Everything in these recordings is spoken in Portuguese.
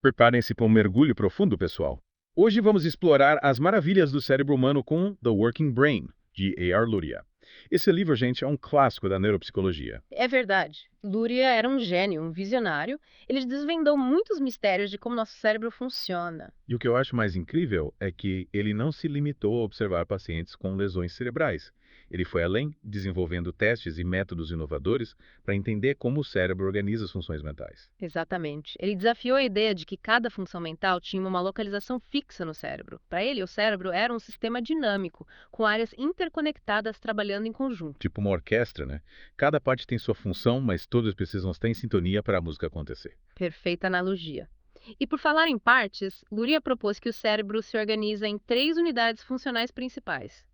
Preparem-se para um mergulho profundo, pessoal. Hoje vamos explorar as maravilhas do cérebro humano com The Working Brain, de A.R. Luria. Esse livro, gente, é um clássico da neuropsicologia. É verdade. Luria era um gênio, um visionário. Ele desvendou muitos mistérios de como nosso cérebro funciona. E o que eu acho mais incrível é que ele não se limitou a observar pacientes com lesões cerebrais. Ele foi além, desenvolvendo testes e métodos inovadores para entender como o cérebro organiza as funções mentais. Exatamente. Ele desafiou a ideia de que cada função mental tinha uma localização fixa no cérebro. Para ele, o cérebro era um sistema dinâmico, com áreas interconectadas trabalhando em conjunto. Tipo uma orquestra, né? Cada parte tem sua função, mas todos precisam estar em sintonia para a música acontecer. Perfeita analogia. E por falar em partes, Luria propôs que o cérebro se organiza em três unidades funcionais principais,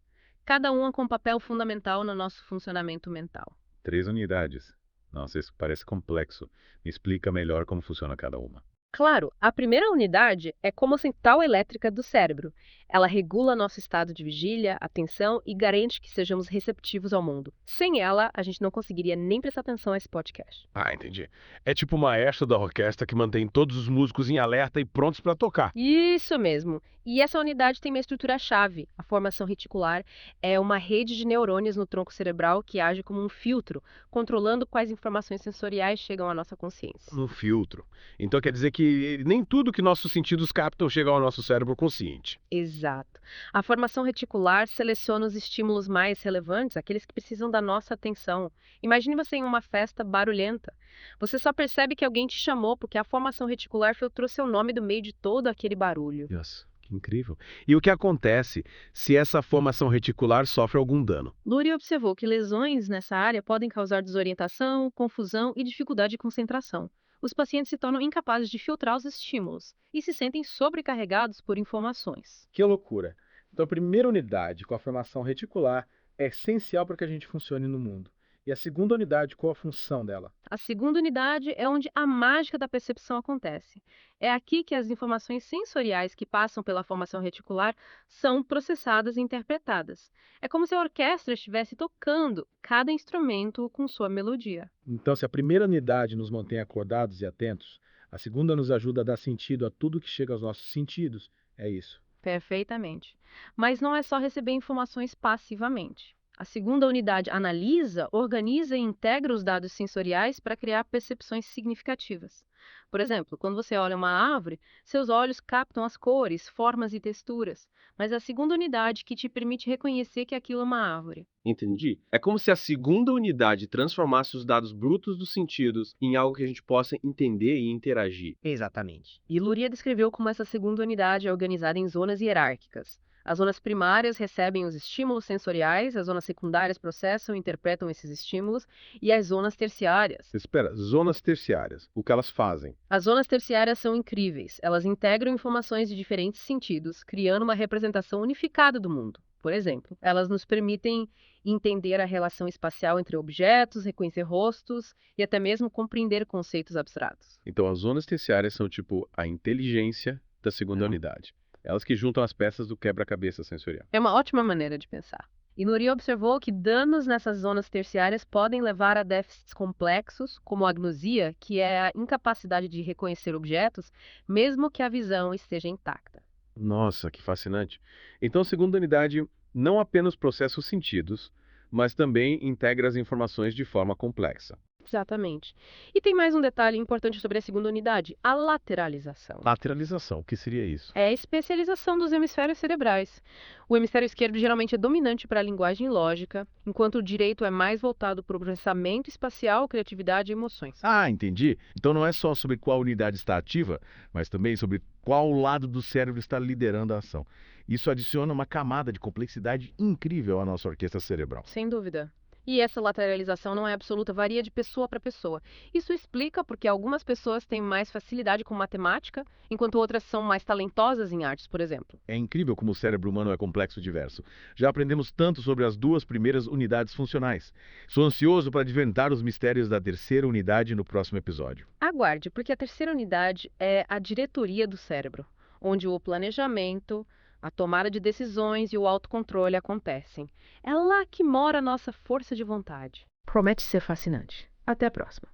cada uma com um papel fundamental no nosso funcionamento mental. 3 unidades. Nossa, isso parece complexo. Me explica melhor como funciona cada uma. Claro, a primeira unidade é como a central elétrica do cérebro. Ela regula nosso estado de vigília, atenção e garante que sejamos receptivos ao mundo. Sem ela, a gente não conseguiria nem prestar atenção a esse podcast. Ah, entendi. É tipo o maestro da orquestra que mantém todos os músicos em alerta e prontos para tocar. Isso mesmo. E essa unidade tem uma estrutura-chave. A formação reticular é uma rede de neurônios no tronco cerebral que age como um filtro, controlando quais informações sensoriais chegam à nossa consciência. No filtro. Então quer dizer que nem tudo que nossos sentidos captam chega ao nosso cérebro consciente. Exato. A formação reticular seleciona os estímulos mais relevantes, aqueles que precisam da nossa atenção. Imagine você em uma festa barulhenta. Você só percebe que alguém te chamou porque a formação reticular filtrou seu nome do meio de todo aquele barulho. Nossa, que incrível. E o que acontece se essa formação reticular sofre algum dano? Lurie observou que lesões nessa área podem causar desorientação, confusão e dificuldade de concentração. Os pacientes se tornam incapazes de filtrar os estímulos e se sentem sobrecarregados por informações. Que loucura! Então, a primeira unidade, com a formação reticular, é essencial para que a gente funcione no mundo. E a segunda unidade, qual a função dela? A segunda unidade é onde a mágica da percepção acontece. É aqui que as informações sensoriais que passam pela formação reticular são processadas e interpretadas. É como se a orquestra estivesse tocando cada instrumento com sua melodia. Então, se a primeira unidade nos mantém acordados e atentos, a segunda nos ajuda a dar sentido a tudo que chega aos nossos sentidos. É isso. Perfeitamente. Mas não é só receber informações passivamente. A segunda unidade analisa, organiza e integra os dados sensoriais para criar percepções significativas. Por exemplo, quando você olha uma árvore, seus olhos captam as cores, formas e texturas, mas é a segunda unidade que te permite reconhecer que aquilo é uma árvore. Entendi. É como se a segunda unidade transformasse os dados brutos dos sentidos em algo que a gente possa entender e interagir. Exatamente. E Luria descreveu como essa segunda unidade é organizada em zonas hierárquicas. As zonas primárias recebem os estímulos sensoriais, as zonas secundárias processam e interpretam esses estímulos, e as zonas terciárias. Espera, zonas terciárias. O que elas fazem? As zonas terciárias são incríveis. Elas integram informações de diferentes sentidos, criando uma representação unificada do mundo. Por exemplo, elas nos permitem entender a relação espacial entre objetos, reconhecer rostos e até mesmo compreender conceitos abstratos. Então, as zonas terciárias são tipo a inteligência da segunda unidade. Elas que juntam as peças do quebra-cabeça sensorial. É uma ótima maneira de pensar. E Nuri observou que danos nessas zonas terciárias podem levar a déficits complexos, como a agnosia, que é a incapacidade de reconhecer objetos, mesmo que a visão esteja intacta. Nossa, que fascinante. Então, a segunda unidade não apenas processa os sentidos, mas também integra as informações de forma complexa. Exatamente. E tem mais um detalhe importante sobre a segunda unidade, a lateralização. Lateralização, o que seria isso? É a especialização dos hemisférios cerebrais. O hemisfério esquerdo geralmente é dominante para a linguagem lógica, enquanto o direito é mais voltado para o processamento espacial, criatividade e emoções. Ah, entendi. Então não é só sobre qual unidade está ativa, mas também sobre qual lado do cérebro está liderando a ação. Isso adiciona uma camada de complexidade incrível à nossa orquestra cerebral. Sem dúvida. E essa lateralização não é absoluta, varia de pessoa para pessoa. Isso explica porque algumas pessoas têm mais facilidade com matemática, enquanto outras são mais talentosas em artes, por exemplo. É incrível como o cérebro humano é complexo e diverso. Já aprendemos tanto sobre as duas primeiras unidades funcionais. Sou ansioso para desvendar os mistérios da terceira unidade no próximo episódio. Aguarde, porque a terceira unidade é a diretoria do cérebro, onde o planejamento, a tomada de decisões e o autocontrole acontecem. É lá que mora a nossa força de vontade. Promete ser fascinante. Até a próxima.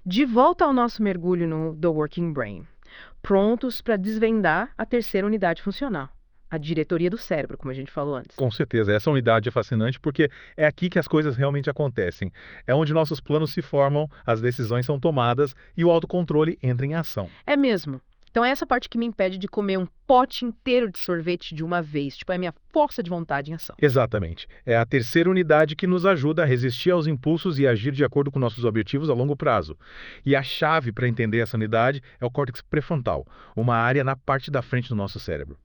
De volta ao nosso mergulho no The Working Brain. prontos para desvendar a terceira unidade funcional, a diretoria do cérebro, como a gente falou antes. Com certeza, essa unidade é fascinante porque é aqui que as coisas realmente acontecem. É onde nossos planos se formam, as decisões são tomadas e o autocontrole entra em ação. É mesmo. Então é essa parte que me impede de comer um pote inteiro de sorvete de uma vez. Tipo, é a minha força de vontade em ação. Exatamente. É a terceira unidade que nos ajuda a resistir aos impulsos e agir de acordo com nossos objetivos a longo prazo. E a chave para entender essa unidade é o córtex pré-frontal, uma área na parte da frente do nosso cérebro.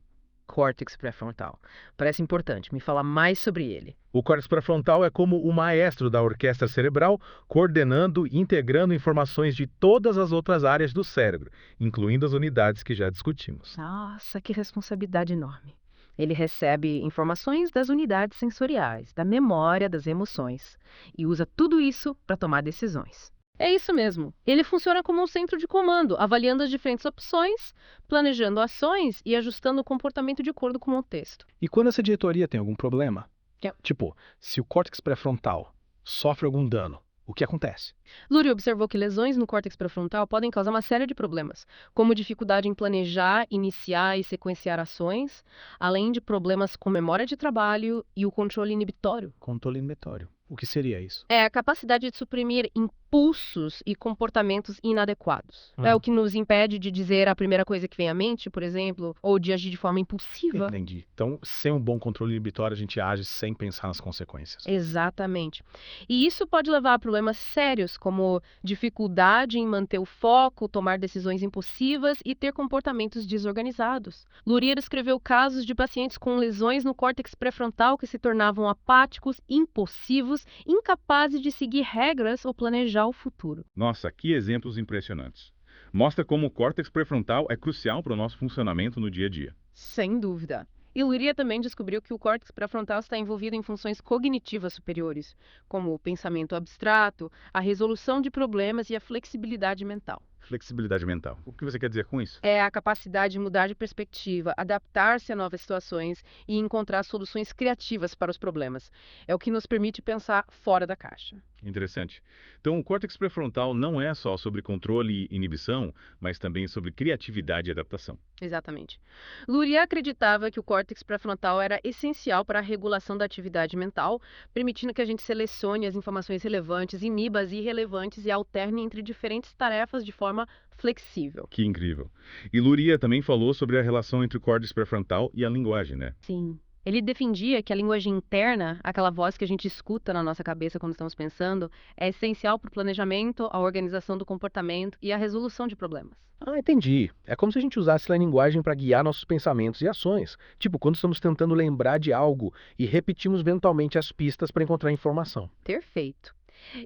Córtex pré-frontal. Parece importante. Me fala mais sobre ele. O córtex pré-frontal é como o maestro da orquestra cerebral, coordenando e integrando informações de todas as outras áreas do cérebro, incluindo as unidades que já discutimos. Nossa, que responsabilidade enorme. Ele recebe informações das unidades sensoriais, da memória, das emoções, e usa tudo isso para tomar decisões. É isso mesmo. Ele funciona como um centro de comando, avaliando as diferentes opções, planejando ações e ajustando o comportamento de acordo com o contexto. E quando essa diretoria tem algum problema? É. Tipo, se o córtex pré-frontal sofre algum dano, o que acontece? Lurie observou que lesões no córtex pré-frontal podem causar uma série de problemas, como dificuldade em planejar, iniciar e sequenciar ações, além de problemas com memória de trabalho e o controle inibitório. Controle inibitório. O que seria isso? É a capacidade de suprimir impulsos e comportamentos inadequados. É o que nos impede de dizer a primeira coisa que vem à mente, por exemplo, ou de agir de forma impulsiva. Entendi. Então, sem um bom controle inibitório, a gente age sem pensar nas consequências. Exatamente. E isso pode levar a problemas sérios, como dificuldade em manter o foco, tomar decisões impulsivas e ter comportamentos desorganizados. Lurie descreveu casos de pacientes com lesões no córtex pré-frontal que se tornavam apáticos, impulsivos, incapazes de seguir regras ou planejar o futuro. Nossa, que exemplos impressionantes. Mostra como o córtex pré-frontal é crucial para o nosso funcionamento no dia a dia. Sem dúvida. E Lurie também descobriu que o córtex pré-frontal está envolvido em funções cognitivas superiores, como o pensamento abstrato, a resolução de problemas e a flexibilidade mental. Flexibilidade mental. O que você quer dizer com isso? É a capacidade de mudar de perspectiva, adaptar-se a novas situações e encontrar soluções criativas para os problemas. É o que nos permite pensar fora da caixa. Interessante. Então, o córtex pré-frontal não é só sobre controle e inibição, mas também sobre criatividade e adaptação. Exatamente. Lurie acreditava que o córtex pré-frontal era essencial para a regulação da atividade mental, permitindo que a gente selecione as informações relevantes, iniba as irrelevantes e alterne entre diferentes tarefas de forma flexível. Que incrível. E Luria também falou sobre a relação entre o córtex pré-frontal e a linguagem, né? Sim. Ele defendia que a linguagem interna, aquela voz que a gente escuta na nossa cabeça quando estamos pensando, é essencial para o planejamento, a organização do comportamento e a resolução de problemas. Ah, entendi. É como se a gente usasse a linguagem para guiar nossos pensamentos e ações. Tipo, quando estamos tentando lembrar de algo e repetimos mentalmente as pistas para encontrar informação. Perfeito.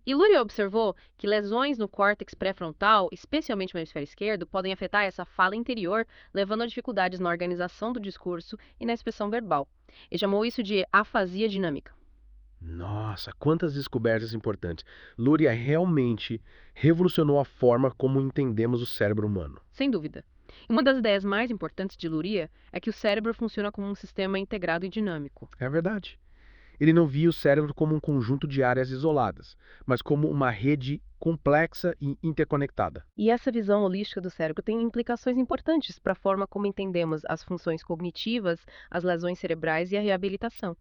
E Lurie observou que lesões no córtex pré-frontal, especialmente no hemisfério esquerdo, podem afetar essa fala interior, levando a dificuldades na organização do discurso e na expressão verbal. Ele chamou isso de afasia dinâmica. Nossa, quantas descobertas importantes. Luria realmente revolucionou a forma como entendemos o cérebro humano. Sem dúvida. E uma das ideias mais importantes de Lurie é que o cérebro funciona como um sistema integrado e dinâmico. É verdade. Ele não via o cérebro como um conjunto de áreas isoladas, mas como uma rede complexa e interconectada. E essa visão holística do cérebro tem implicações importantes para a forma como entendemos as funções cognitivas, as lesões cerebrais e a reabilitação.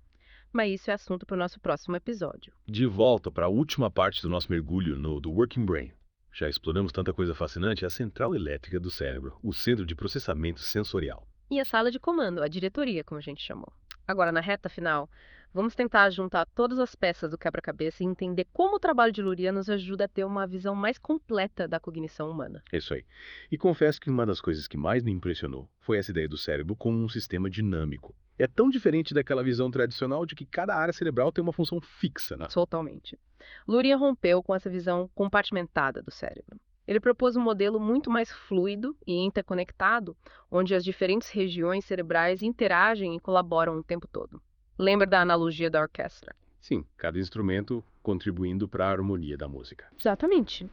Mas isso é assunto para o nosso próximo episódio. De volta para a última parte do nosso mergulho no The Working Brain. Já exploramos tanta coisa fascinante, a central elétrica do cérebro, o centro de processamento sensorial. E a sala de comando, a diretoria, como a gente chamou. Agora, na reta final, vamos tentar juntar todas as peças do quebra-cabeça e entender como o trabalho de Lurie nos ajuda a ter uma visão mais completa da cognição humana. É isso aí. E confesso que uma das coisas que mais me impressionou foi essa ideia do cérebro como um sistema dinâmico. É tão diferente daquela visão tradicional de que cada área cerebral tem uma função fixa, né? Totalmente. Lurie rompeu com essa visão compartimentada do cérebro. Ele propôs um modelo muito mais fluido e interconectado, onde as diferentes regiões cerebrais interagem e colaboram o tempo todo. Lembra da analogia da orquestra? Sim, cada instrumento contribuindo para a harmonia da música. Exatamente.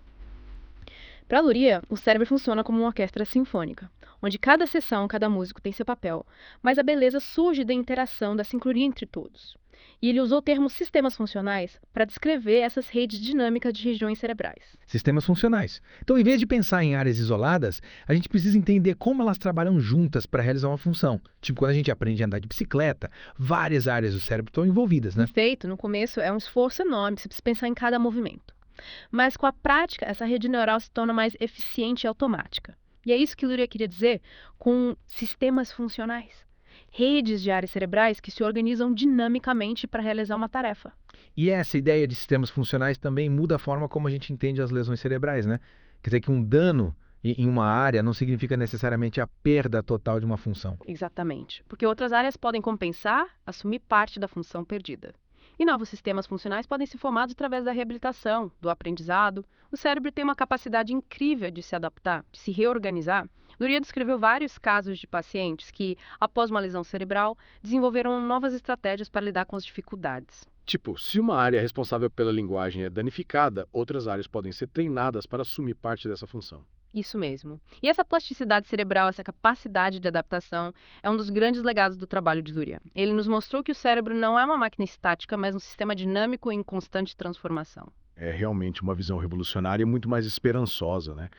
Para Lurie, o cérebro funciona como uma orquestra sinfônica, onde cada seção, cada músico tem seu papel, mas a beleza surge da interação, da sincronia entre todos. E ele usou o termo sistemas funcionais para descrever essas redes dinâmicas de regiões cerebrais. Sistemas funcionais. Então, em vez de pensar em áreas isoladas, a gente precisa entender como elas trabalham juntas para realizar uma função. Tipo, quando a gente aprende a andar de bicicleta, várias áreas do cérebro estão envolvidas, né? Perfeito, no começo é um esforço enorme, você precisa pensar em cada movimento. Mas com a prática, essa rede neural se torna mais eficiente e automática. E é isso que Luria queria dizer com sistemas funcionais. Redes de áreas cerebrais que se organizam dinamicamente para realizar uma tarefa. E essa ideia de sistemas funcionais também muda a forma como a gente entende as lesões cerebrais, né? Quer dizer que um dano em uma área não significa necessariamente a perda total de uma função. Exatamente, porque outras áreas podem compensar, assumir parte da função perdida. E novos sistemas funcionais podem ser formados através da reabilitação, do aprendizado. O cérebro tem uma capacidade incrível de se adaptar, de se reorganizar. Luria descreveu vários casos de pacientes que, após uma lesão cerebral, desenvolveram novas estratégias para lidar com as dificuldades. Tipo, se uma área responsável pela linguagem é danificada, outras áreas podem ser treinadas para assumir parte dessa função. Isso mesmo. E essa plasticidade cerebral, essa capacidade de adaptação, é um dos grandes legados do trabalho de Luria. Ele nos mostrou que o cérebro não é uma máquina estática, mas um sistema dinâmico em constante transformação. É realmente uma visão revolucionária e muito mais esperançosa, né?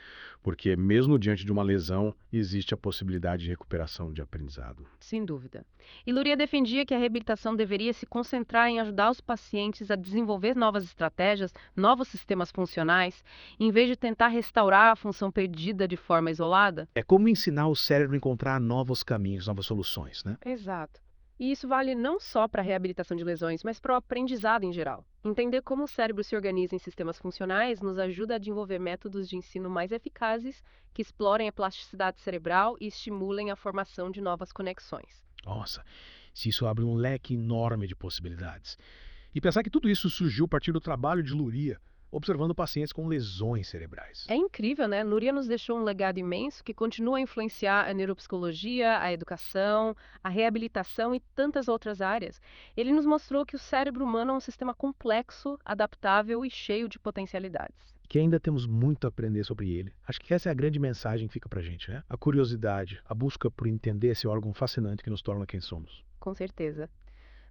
Porque mesmo diante de uma lesão, existe a possibilidade de recuperação de aprendizado. Sem dúvida. E Luria defendia que a reabilitação deveria se concentrar em ajudar os pacientes a desenvolver novas estratégias, novos sistemas funcionais, em vez de tentar restaurar a função perdida de forma isolada. É como ensinar o cérebro a encontrar novos caminhos, novas soluções, né? Exato. E isso vale não só para a reabilitação de lesões, mas para o aprendizado em geral. Entender como o cérebro se organiza em sistemas funcionais nos ajuda a desenvolver métodos de ensino mais eficazes que explorem a plasticidade cerebral e estimulem a formação de novas conexões. Nossa, se isso abre um leque enorme de possibilidades. E pensar que tudo isso surgiu a partir do trabalho de Luria, observando pacientes com lesões cerebrais. É incrível, né? Luria nos deixou um legado imenso que continua a influenciar a neuropsicologia, a educação, a reabilitação e tantas outras áreas. Ele nos mostrou que o cérebro humano é um sistema complexo, adaptável e cheio de potencialidades. Que ainda temos muito a aprender sobre ele. Acho que essa é a grande mensagem que fica pra gente, né? A curiosidade, a busca por entender esse órgão fascinante que nos torna quem somos. Com certeza.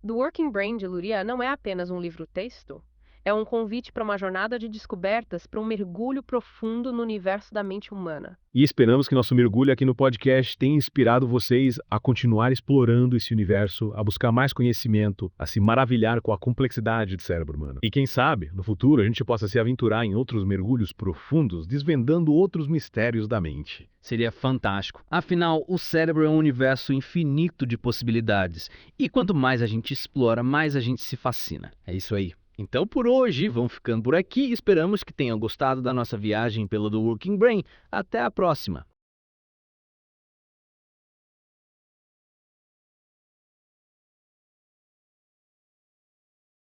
The Working Brain de Luria não é apenas um livro-texto. É um convite para uma jornada de descobertas, para um mergulho profundo no universo da mente humana. E esperamos que nosso mergulho aqui no podcast tenha inspirado vocês a continuar explorando esse universo, a buscar mais conhecimento, a se maravilhar com a complexidade do cérebro humano. E quem sabe, no futuro, a gente possa se aventurar em outros mergulhos profundos, desvendando outros mistérios da mente. Seria fantástico. Afinal, o cérebro é um universo infinito de possibilidades. E quanto mais a gente explora, mais a gente se fascina. É isso aí. Então, por hoje, vamos ficando por aqui. Esperamos que tenham gostado da nossa viagem pelo The Working Brain. Até a próxima!